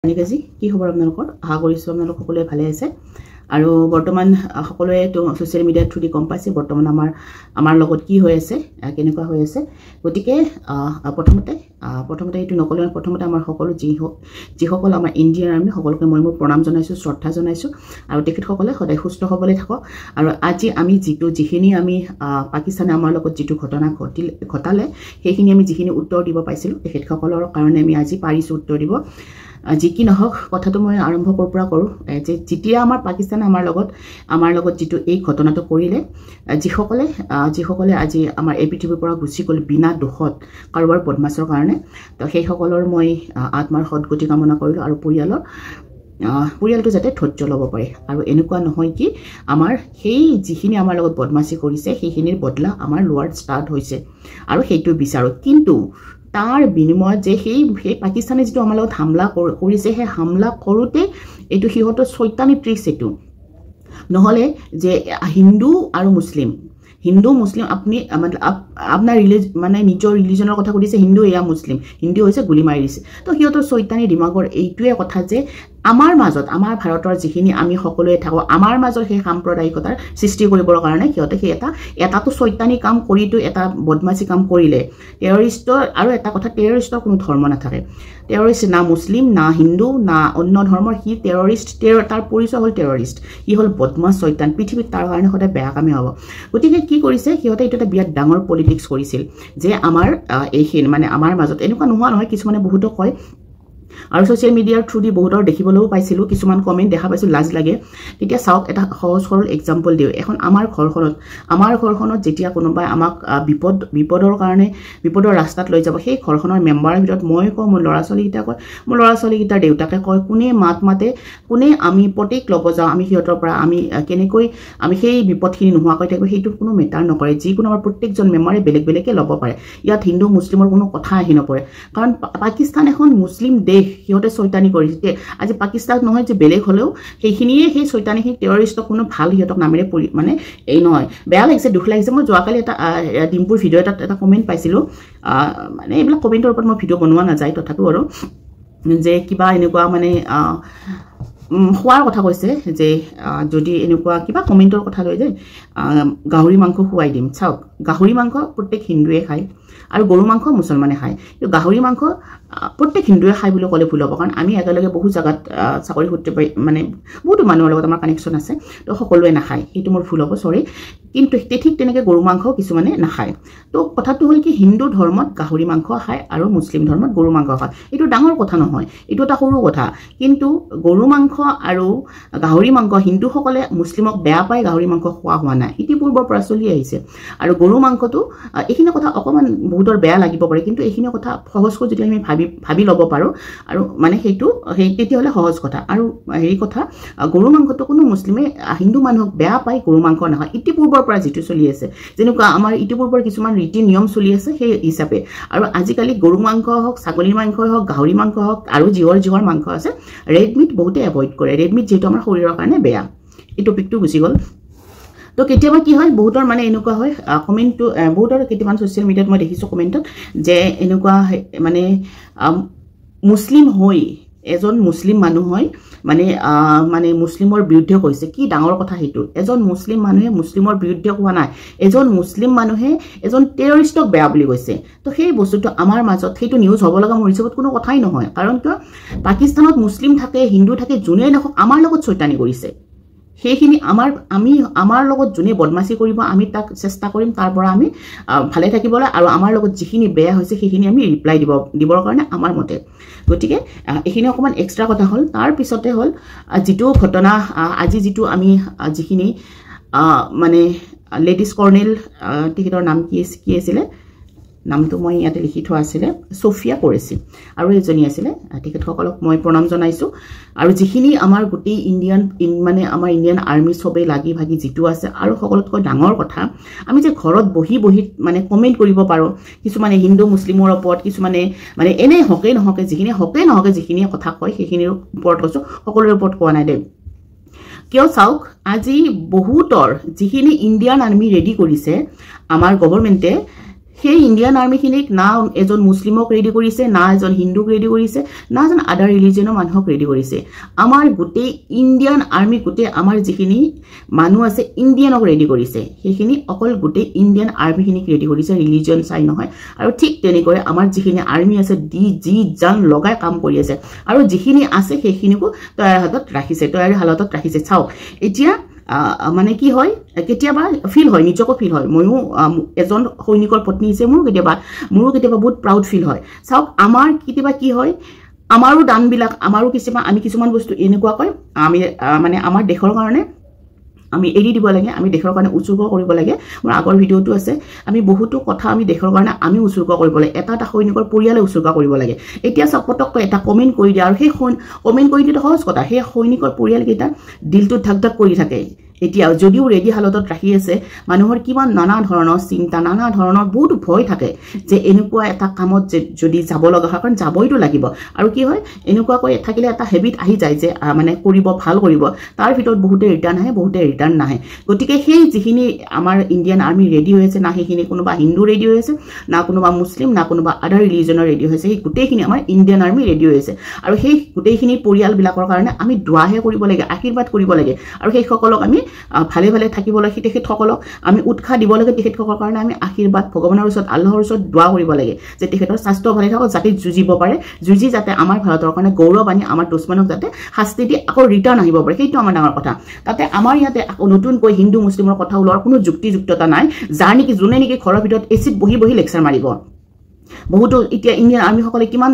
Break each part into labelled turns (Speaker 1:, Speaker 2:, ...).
Speaker 1: নিকাজি কি খবৰ আপোনালোকৰ আশা কৰিছো আপোনালোক সকলোৱে ভালে আছে আৰু বৰ্তমান সকলোৱে তো সোশ্যাল মিডিয়া থ্ৰু দি গম পাইছে বৰ্তমান আমাৰ লগত কি হৈ আছে কেনেকুৱা হৈ আছে গতিকে প্ৰথমতে এইটো নকলে প্ৰথমতে আমাৰ সকলো যিসকল আমাৰ ইণ্ডিয়ান আৰ্মি সকলোকে মই মোৰ প্ৰণাম জনাইছো শ্ৰদ্ধা জনাইছো আৰু তেখেতসকলে সদায় সুস্থ হ'বলৈ থাকক আৰু আজি আমি যিখিনি আমি পাকিস্তানে আমাৰ লগত যিটো ঘটনা ঘটালে সেইখিনি আমি যিখিনি উত্তৰ দিব পাইছিলো তেখেতসকলৰ কাৰণে আমি আজি পাৰিছো উত্তৰ দিব যি কি নহওক কথাটো মই আৰম্ভ পৰা কৰো যে যেতিয়া আমাৰ পাকিস্তানে আমাৰ লগত যিটো এই ঘটনাটো কৰিলে যিসকলে আজি আমাৰ এই পৃথিৱীৰ পৰা গুচি গ'ল বিনা দোষত কাৰোবাৰ বদমাছৰ কাৰণে তো সেই সকলৰ মই আত্মাৰ সদগতি কামনা কৰিলো আৰু পৰিয়ালটো যাতে ধৈৰ্য ল'ব পাৰে আৰু এনেকুৱা নহয় কি আমাৰ সেই যিখিনি আমাৰ লগত বদমাছি কৰিছে সেইখিনিৰ বদলা আমাৰ লোৱাৰ ষ্টাৰ্ট হৈছে আৰু সেইটো বিচাৰো কিন্তু তাৰ বিনিময়ত যে সেই পাকিস্তানে যিটো আমাৰ লগত হামলা কৰিছে সেই হামলা কৰোতে এইটো সিহঁতৰ শয়তানি ট্ৰিক্স এইটো নহলে যে হিন্দু মুছলিম আপুনি আপোনাৰ মানে নিজৰ ৰিলিজনৰ কথা কৈছে হিন্দু এয়া মুছলিম হিন্দু হৈছে গুলি মাৰি দিছে তো সিহঁতৰ শয়তানি দিমাগৰ এইটোৱে কথা যে আমাৰ মাজত আমাৰ ভাৰতৰ যিখিনি আমি সকলোৱে থাকো আমাৰ মাজৰ সেই সাম্প্ৰদায়িকতাৰ সৃষ্টি কৰিবৰ কাৰণে সিহঁতে সেই এটাটো শয়তানি কাম কৰিটো এটা বদমাছি কাম কৰিলে টেৰৰিষ্টৰ আৰু এটা কথা টেৰৰিষ্টৰ কোনো ধৰ্ম নাথাকে টেৰৰিষ্ট না মুছলিম না হিন্দু না অন্য ধৰ্মৰ সি টেৰৰিষ্ট তাৰ পৰিচয় হ'ল টেৰৰিষ্ট ই হ'ল বদমাছ শয়তান পৃথিৱীত তাৰ কাৰণে সদায় বেয়া কামে হ'ব গতিকে কি কৰিছে সিহঁতে এইটো এটা বিৰাট ডাঙৰ পলিটিক্স কৰিছিল যে আমাৰ এইখিনি মানে আমাৰ মাজত এনেকুৱা নোহোৱা নহয় কিছুমানে বহুতো কয় আৰু সোশ্যাল মিডিয়াৰ থ্ৰু দি বহুতৰ দেখিবলৈও পাইছিলো কিছুমান কমেন্ট দেখা পাইছো লাজ লাগে তেতিয়া চাওক এটা সহজ সৰল এক্সাম্পল দিও এখন আমাৰ ঘৰখনত যেতিয়া কোনোবাই আমাক বিপদৰ কাৰণে বিপদৰ ৰাস্তাত লৈ যাব সেই ঘৰখনৰ মেম্বাৰৰ ভিতৰত মই কওঁ মোৰ ল'ৰা ছোৱালীকেইটাৰ দেউতাকে কয় কোনে মাত মাতে কোনে আমি প্ৰত্যেক ল'ব যাওঁ আমি সিহঁতৰ পৰা আমি কেনেকৈ আমি সেই বিপদখিনি নোহোৱাকৈ থাকিব সেইটো কোনো মেটাৰ নকৰে যিকোনো আমাৰ প্ৰত্যেকজন মেম্বাৰে বেলেগে ল'ব পাৰে ইয়াত হিন্দু মুছলিমৰ কোনো কথা আহি নপৰে কাৰণ পাকিস্তান এখন মুছলিম দেশ সিহঁতে শয়তানি কৰিছে আজি পাকিস্তান নহয় যে বেলেগ হলেও সেইখিনিয়ে সেই শয়তানিখিনি টেৰৰিষ্টক কোনো ভাল সিহঁতক নামেৰে মানে এই নহয় বেয়া লাগিছে দুখ লাগিছে মই যোৱাকালি এটা ডিম্পুৰ ভিডিঅ' এটা কমেণ্ট পাইছিলো মানে এইবিলাক কমেণ্টৰ ওপৰত মই ভিডিঅ' বনোৱা নাযায় তথাপিও আৰু যে কিবা এনেকুৱা মানে খোৱাৰ কথা কৈছে যে যদি এনেকুৱা কিবা কমেণ্টৰ কথা লৈ যায় গাহৰি মাংস খুৱাই দিম চাওক গাহৰি মাংস প্ৰত্যেক হিন্দুৱে খায় আৰু গৰু মাংস মুছলমানে খায় কিন্তু গাহৰি মাংস প্ৰত্যেক হিন্দুৱে খায় বুলি ক'লে ভুল হ'ব কাৰণ আমি একেলগে বহু জাগাত চাকৰি সূত্ৰে মানে বহুতো মানুহৰ লগত আমাৰ কানেকশ্যন আছে তো সকলোৱে নাখায় এইটো মোৰ ভুল হ'ব সৰি কিন্তু ঠিক তেনেকৈ গৰু মাংস কিছুমানে নাখায় তো কথাটো হ'ল কি হিন্দু ধৰ্মত গাহৰি মাংস খায় আৰু মুছলিম ধৰ্মত গৰু মাংস খায় এইটো ডাঙৰ কথা নহয় এইটো এটা সৰু কথা কিন্তু গৰু মাংস আৰু গাহৰি মাংস হিন্দুসকলে মুছলিমক বেয়া পায় গাহৰি মাংস খোৱা হোৱা নাই ইতিপূৰ্বৰ পৰা চলি আহিছে আৰু গৰু মাংসটো এইখিনি কথা অকণমান বহুতৰ বেয়া লাগিব পাৰে কিন্তু এইখিনি কথা সহজকৈ যদি আমি ভাবি ল'ব পাৰোঁ আৰু মানে তেতিয়াহ'লে সহজ কথা আৰু হেৰি কথা গৰু মাংসটো কোনো মুছলিমে হিন্দু মানুহক বেয়া পায় গৰু মাংস নাখায় ইতিপূৰ্বৰ পৰা যিটো চলি আছে যেনেকুৱা আমাৰ ইতিপূৰ্বৰ কিছুমান ৰীতি নিয়ম চলি আছে সেই হিচাপে আৰু আজিকালি গৰু মাংস হওক ছাগলীৰ মাংসই হওক গাহৰি মাংস হওক আৰু যিহৰ মাংস আছে ৰেড মিট বহুতে এভইড কৰে ৰেড মিট যিহেতু আমাৰ শৰীৰৰ কাৰণে বেয়া এই টপিকটো গুচি গ'ল তো কেতিয়াবা কি হয় বহুতৰ মানে এনেকুৱা হয় কমেণ্টটো বহুতৰ কেতিয়াবা ছ'চিয়েল মিডিয়াত মই দেখিছোঁ কমেণ্টত যে এনেকুৱা মানে মুছলিম হৈ এজন মুছলিম মানুহ হয় মানে মুছলিমৰ বিৰুদ্ধে কৈছে কি ডাঙৰ কথা সেইটো এজন মুছলিম মানুহে মুছলিমৰ বিৰুদ্ধে কোৱা নাই এজন মুছলিম মানুহে এজন টেৰৰিষ্টক বেয়া বুলি কৈছে তো সেই বস্তুটো আমাৰ মাজত সেইটো নিউজ হ'ব লগা মোৰ হিচাপত কোনো কথাই নহয় কাৰণ কিয় পাকিস্তানত মুছলিম থাকে হিন্দু থাকে যোনে নকওক আমাৰ লগত শয়তানি কৰিছে সেইখিনি আমাৰ লগত যোনে বদমাছি কৰিব আমি তাক চেষ্টা কৰিম তাৰ পৰা আমি ভালে থাকিবলৈ আৰু আমাৰ লগত যিখিনি বেয়া হৈছে সেইখিনি আমি ৰিপ্লাই দিবৰ কাৰণে আমাৰ মতে গতিকে এইখিনি অকণমান এক্সট্ৰা কথা হ'ল তাৰ পিছতে হ'ল যিটো ঘটনা আজি যিটো আমি যিখিনি মানে লেডিজ কৰ্ণেল তেখেতৰ নাম কি আছিলে নামটো মই ইয়াতে লিখি থোৱা আছিলে ছফিয়া কুৰেশ্বি আৰু এজনী আছিলে তেখেতসকলক মই প্ৰণাম জনাইছোঁ আৰু যিখিনি আমাৰ গোটেই মানে আমাৰ ইণ্ডিয়ান আৰ্মি চবেই লাগি ভাগি যিটো আছে আৰু সকলোতকৈ ডাঙৰ কথা আমি যে ঘৰত বহি মানে কমেণ্ট কৰিব পাৰোঁ কিছুমানে হিন্দু মুছলিমৰ ওপৰত কিছুমানে মানে এনেই হকে নহকে যিখিনি কথা কয় সেইখিনিৰ ওপৰত কৈছোঁ সকলোৰে ওপৰত কোৱা নাই দেই কিয় চাওক আজি বহুতৰ যিখিনি ইণ্ডিয়ান আৰ্মি ৰেডি কৰিছে আমাৰ গভৰ্ণমেণ্টে সেই ইণ্ডিয়ান আৰ্মিখিনিক না এজন মুছলিমক ৰেডি কৰিছে, না এজন হিন্দুক ৰেডি কৰিছে, না এজন আদাৰ ৰিলিজনৰ মানুহক ৰেডি কৰিছে। আমাৰ গোটেই ইণ্ডিয়ান আৰ্মি, গোটেই আমাৰ যিখিনি মানুহ আছে ইণ্ডিয়ানক ৰেডি কৰিছে, সেইখিনি অকল গোটেই ইণ্ডিয়ান আৰ্মিখিনিক ৰেডি কৰিছে, ৰিলিজন চাই নহয়। আৰু ঠিক তেনেকৈ আমাৰ যিখিনি আৰ্মি আছে যি জান লগাই কাম কৰি আছে, আৰু যিখিনি আছে সেইখিনিকো তৈয়াৰী হালতত ৰাখিছে। চাওক এতিয়া মানে কি হয়, কেতিয়াবা ফিল হয়, নিজকো ফিল হয়, ময়ো এজন সৈনিকৰ পত্নী হিচাপে মোৰো কেতিয়াবা বহুত প্ৰাউড ফিল হয়। চাওক আমাৰ কেতিয়াবা কি হয়, আমাৰো দানবিলাক, আমি কিছুমান বস্তু এনেকুৱা কয়, আমি মানে আমাৰ দেশৰ কাৰণে আমি এৰি দিব লাগে, আমি দেশৰ কাৰণে উৎসৰ্গ কৰিব লাগে। মোৰ আগৰ ভিডিঅ'টো আছে, আমি বহুতো কথা আমি দেশৰ কাৰণে আমি উৎসৰ্গ কৰিব লাগে, এটা সৈনিকৰ পৰিয়ালে উৎসৰ্গ কৰিব লাগে। এতিয়া চাওক পটককৈ এটা কমেণ্ট কৰি দিয়ে, আৰু সেই কমেণ্ট কৰি দিয়াটো সহজ কথা, সেই সৈনিকৰ পৰিয়ালকেইটা দিলটোত ধাক ধাক কৰি থাকে। এতিয়া যদিও ৰেডি হালতত ৰাখি আছে, মানুহৰ কিমান নানা ধৰণৰ চিন্তা, নানা ধৰণৰ বহুত ভয় থাকে যে এনেকুৱা এটা কামত যদি যাব লগা হয়, কাৰণ যাবইতো লাগিব। আৰু কি হয়, এনেকুৱাকৈ থাকিলে এটা হেবিট আহি যায় যে মানে কৰিব, ভাল কৰিব, তাৰ ভিতৰত বহুতে ৰিটাৰ্ণ আহে, বহুতে ৰিটাৰ্ণ নাহে। গতিকে সেই যিখিনি আমাৰ ইণ্ডিয়ান আৰ্মি ৰেডি হৈ আছে, না সেইখিনি কোনোবা হিন্দু ৰেডি হৈ আছে, না কোনোবা মুছলিম, না কোনোবা আদাৰ ৰিলিজনৰ ৰেডি হৈছে, সেই গোটেইখিনি আমাৰ ইণ্ডিয়ান আৰ্মি ৰেডি হৈ আছে। আৰু সেই গোটেইখিনি পৰিয়ালবিলাকৰ কাৰণে আমি দোৱাহে কৰিব লাগে, আশীৰ্বাদ কৰিব লাগে, আৰু সেইসকলক আমি ভালে ভালে থাকিবলৈ তেখেতসকলক আমি উৎসাহ দিব লাগে। তেখেতসকলৰ কাৰণে আমি আশীৰ্বাদ ভগৱানৰ ওচৰত, আল্লাহৰ ওচৰত দোৱা কৰিব লাগে যে তেখেতৰ স্বাস্থ্য ভালে থাকক, যাতে যুঁজিব পাৰে, যুঁজি যাতে আমাৰ ভাৰতৰ কাৰণে গৌৰৱ আনি আমাৰ দুশ্মনক যাতে শাস্তি দি আকৌ ৰিটাৰ্ণ আহিব পাৰে, সেইটো আমাৰ ডাঙৰ কথা। তাতে আমাৰ ইয়াতে আকৌ নতুনকৈ হিন্দু মুছলিমৰ কথা ওলোৱাৰ কোনো যুক্তিযুক্ততা নাই। যোনে নেকি ঘৰৰ ভিতৰত এচিত বহি লেকচাৰ মাৰিব। বহুতো এতিয়া ইণ্ডিয়ান আৰ্মিসকলে কিমান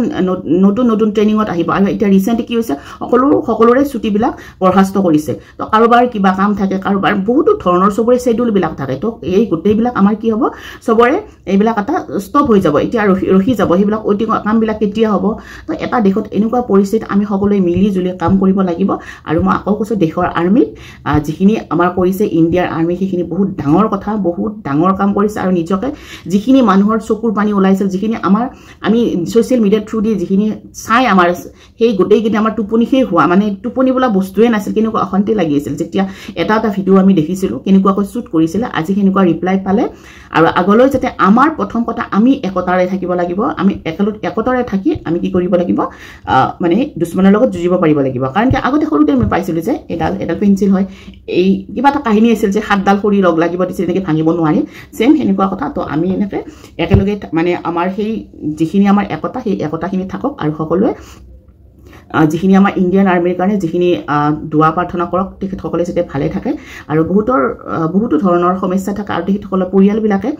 Speaker 1: নতুন ট্ৰেইনিঙত আহিব, আৰু এতিয়া ৰিচেণ্টলি কি হৈছে, সকলোৰে ছুটিবিলাক বৰখাস্ত কৰিছে। তো কাৰোবাৰ কিবা কাম থাকে, কাৰোবাৰ বহুতো ধৰণৰ চবৰে শ্বেডিউলবিলাক থাকে। তো এই গোটেইবিলাক আমাৰ কি হ'ব, চবৰে এইবিলাক এটা ষ্টপ হৈ যাব, এতিয়া ৰখি যাব, সেইবিলাক কামবিলাক কেতিয়া হ'ব। তো এটা দেশত এনেকুৱা পৰিস্থিতিত আমি সকলোৱে মিলি জুলি কাম কৰিব লাগিব। আৰু মই আকৌ কৈছোঁ, দেশৰ আৰ্মিক যিখিনি আমাৰ কৰিছে ইণ্ডিয়াৰ আৰ্মি, সেইখিনি বহুত ডাঙৰ কথা, বহুত ডাঙৰ কাম কৰিছে। আৰু নিজকে যিখিনি মানুহৰ চকুৰ পানী ওলাইছিল, যিখিনি আমি ছ'চিয়েল মিডিয়াৰ থ্ৰু দি যিখিনি চাই আমাৰ সেই গোটেইখিনি আমাৰ টোপনি শেষ হোৱা, মানে টোপনি বোলা বস্তুৱে নাছিল, কেনেকুৱা অশান্তি লাগি আছিল যেতিয়া এটা ভিডিঅ' আমি দেখিছিলোঁ, কেনেকুৱাকৈ শ্বুট কৰিছিলে, আজি সেনেকুৱা ৰিপ্লাই পালে। আৰু আগলৈ যাতে আমাৰ প্ৰথম কথা, আমি একতাৰে থাকিব লাগিব, আমি একতাৰে থাকি আমি কি কৰিব লাগিব, মানে দুশ্মনৰ লগত যুঁজিব পাৰিব লাগিব। কাৰণ কি আগতে সৰুতে আমি পাইছিলোঁ যে এডাল পেঞ্চিল হয়, এই কিবা এটা কাহিনী আছিল যে 7ডাল খৰি লগ লাগিব দিছিল, এনেকৈ ভাঙিব নোৱাৰি, ছেম সেনেকুৱা কথা। তো আমি এনেকৈ একেলগে মানে আমাৰ সেই যিখিনি আমাৰ একতা, সেই একতাখিনি থাকক। আৰু সকলোৱে যিখিনি আমাৰ ইণ্ডিয়ান আৰ্মিৰ কাৰণে যিখিনি দোৱা প্ৰাৰ্থনা কৰক, তেখেতসকলে যাতে ভালে থাকে। আৰু বহুতো ধৰণৰ সমস্যা থাকে, আৰু তেখেতসকলৰ পৰিয়ালবিলাকে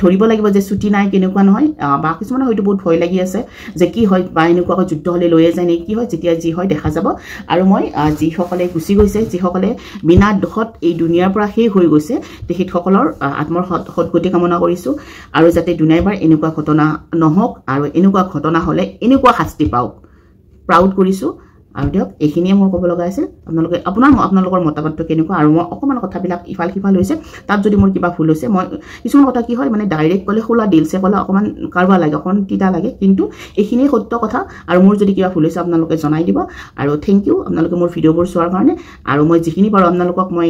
Speaker 1: ধৰিব লাগিব যে ছুটি নাই, কেনেকুৱা নহয়। বা কিছুমানৰ হয়তো বহুত ভয় লাগি আছে যে কি হয়, বা এনেকুৱাকৈ যুদ্ধ হ'লে লৈয়ে যায় নে কি হয়, যেতিয়া যি হয় দেখা যাব। আৰু মই যিসকলে গুচি গৈছে, যিসকলে বিনা দোষত এই দুনিয়াৰ পৰা শেষ হৈ গৈছে, তেখেতসকলৰ আত্মৰ সদগতি কামনা কৰিছোঁ। আৰু যাতে দুনিয়াবাৰ এনেকুৱা ঘটনা নহওক, আৰু এনেকুৱা ঘটনা হ'লে এনেকুৱা শাস্তি পাওক, প্ৰাউড কৰিছোঁ। আৰু দিয়ক, এইখিনিয়ে মোৰ ক'ব লগা আছিল। আপোনালোকৰ মতামতটো কেনেকুৱা, আৰু মই অকণমান কথাবিলাক ইফাল সিফাল হৈছে, তাত যদি মোৰ কিবা ভুল হৈছে, মই কিছুমান কথা কি হয়, মানে ডাইৰেক্ট ক'লে খোলা দিলছে ক'লে অকণমান কাৰোবাৰ লাগে, অকণমান তিতা লাগে, কিন্তু এইখিনিয়ে সত্য কথা। আৰু মোৰ যদি কিবা ভুল হৈছে আপোনালোকে জনাই দিব। আৰু থেংক ইউ আপোনালোকে মোৰ ভিডিঅ'বোৰ চোৱাৰ কাৰণে। আৰু মই যিখিনি পাৰোঁ আপোনালোকক মই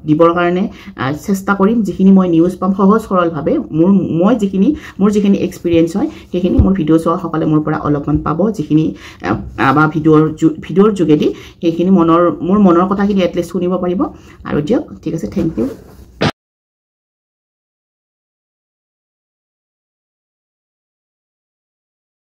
Speaker 1: দিবৰ কাৰণে চেষ্টা কৰিম, যিখিনি মই নিউজ পাম সহজ সৰলভাৱে, মোৰ যিখিনি এক্সপিৰিয়েঞ্চ হয়, সেইখিনি মোৰ ভিডিঅ' চোৱাসকলে মোৰ পৰা অলপমান পাব, যিখিনি বা ভিডিঅ'ৰ যোগেদি সেইখিনি মোৰ মনৰ কথাখিনি এটলিষ্ট শুনিব পাৰিব। আৰু দিয়ক, ঠিক আছে, থেংক ইউ।